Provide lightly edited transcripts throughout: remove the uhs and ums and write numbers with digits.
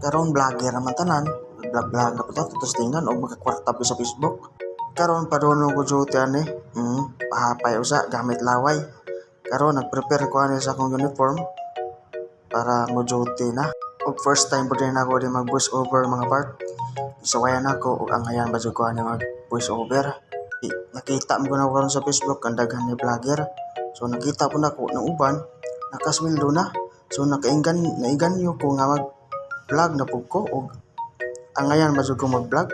Karon vlogger naman tanan, vlog-vlog na pala tapos tingnan og makakwarta pa sa Facebook. Karon padulong ko duty ani, pahapay usa gamit laway. Karon nag-prepare ko ani sa akong uniform para mo duty na. Og first time pa din ako di mag voice over mga part. Isawayan ako og angayan ba jud ko ani mag voice over. Nakita mo na karon sa Facebook ang daghan ni vlogger. So nakita po na ko ng uban nakasweldo na. So naiganyo ko nga mag vlog na po ko og angayan masud ko mag-vlog.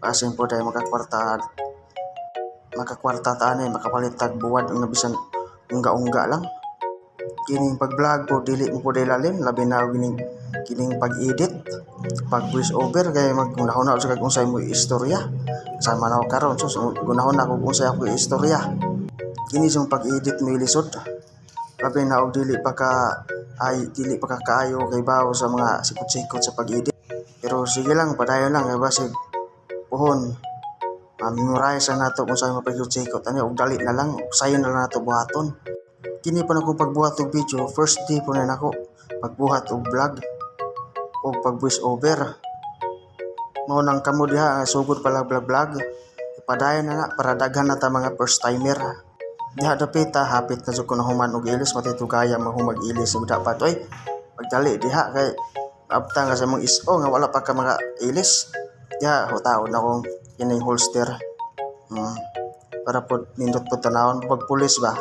Pasin po tayo makakwarta tani makapalit tag buwad nga bisan unga-unga lang. Kining pag-vlog po dili mo po lalim labi na kining pag-edit, pag voice over kay magunahon na sa kag unsay mo istorya. Sama na karon so gunahon na ko unsay ako istorya. Kini yung pag-edit mo ilisod. Labi na og dili pa ka kaayo kay bawo sa mga sikot-sikot sa pag-edit. Pero sige lang, padayon lang kay basig puhon. Memorize na nato kung saan mapag-sikot ani og dali na lang, sayon na lang nato buhaton. Kini pa nako pagbuhat og video, first day po na nako pagbuhat og vlog o pag voice over. Mao nang kamo diha sugod pala vlog. Padayon na para daghan na ta mga first timer. Diha dapit hapit na jud ko na human og ilis matitugaya mahumag ilis ug dapat oy pagdali diha kay abta nga sa mong iso nga wala pa ka mga ilis. Diha hutaon na kong kining holster. Para po nindot po tanawon pag pulis ba.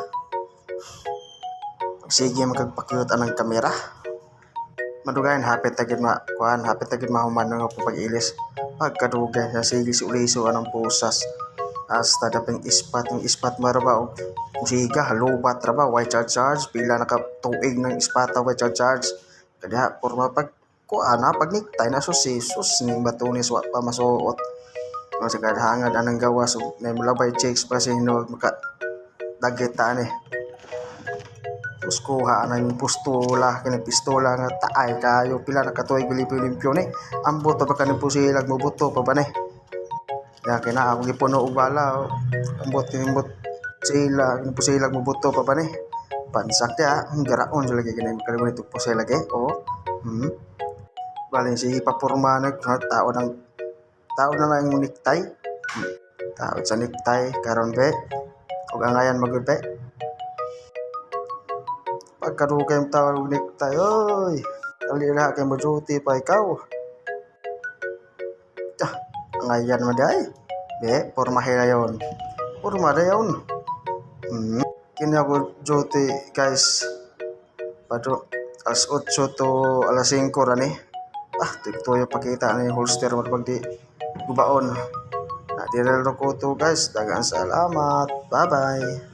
Sige magpakiyot anang kamera. Madugayan hapit tagid mahuman nga po pag-ilis. Pagkadugay sa silis-uliso anang pusas. Hasta daping ispat mo ba o musiga halubat ra ba why charge pila nakatuig ng ispata why charge kaya porma pag kuana pag niktay na susisus ning batunis wa pa masuot no sa kadhangad anang gawas ug nay mulabay checks pa sino maka dagita ni tapos kuha na yung pistola nga taay kayo pila nakatuig limpyo ni ambot pa kaning pusilag mo buto pa ba ni. Ya kina ako gipuno og bala ambot sila pusilag mo buto pa ba ni pansak ya garaon sa lagi kini kalimo nito pusilag balin si paporma tao na lang yung necktie tao sa necktie karon be ug angayan magud be pagkadugay mo tao og necktie oy dali na kay mo duty pa ikaw. Ngayon mo day, be, porma dayon. Kini ako duty guys, pado alas 8 to alas 5 rani. Tiktoyo pakita na yung holster mo pag di gubaon. Direl ko to guys, dagang salamat, bye bye.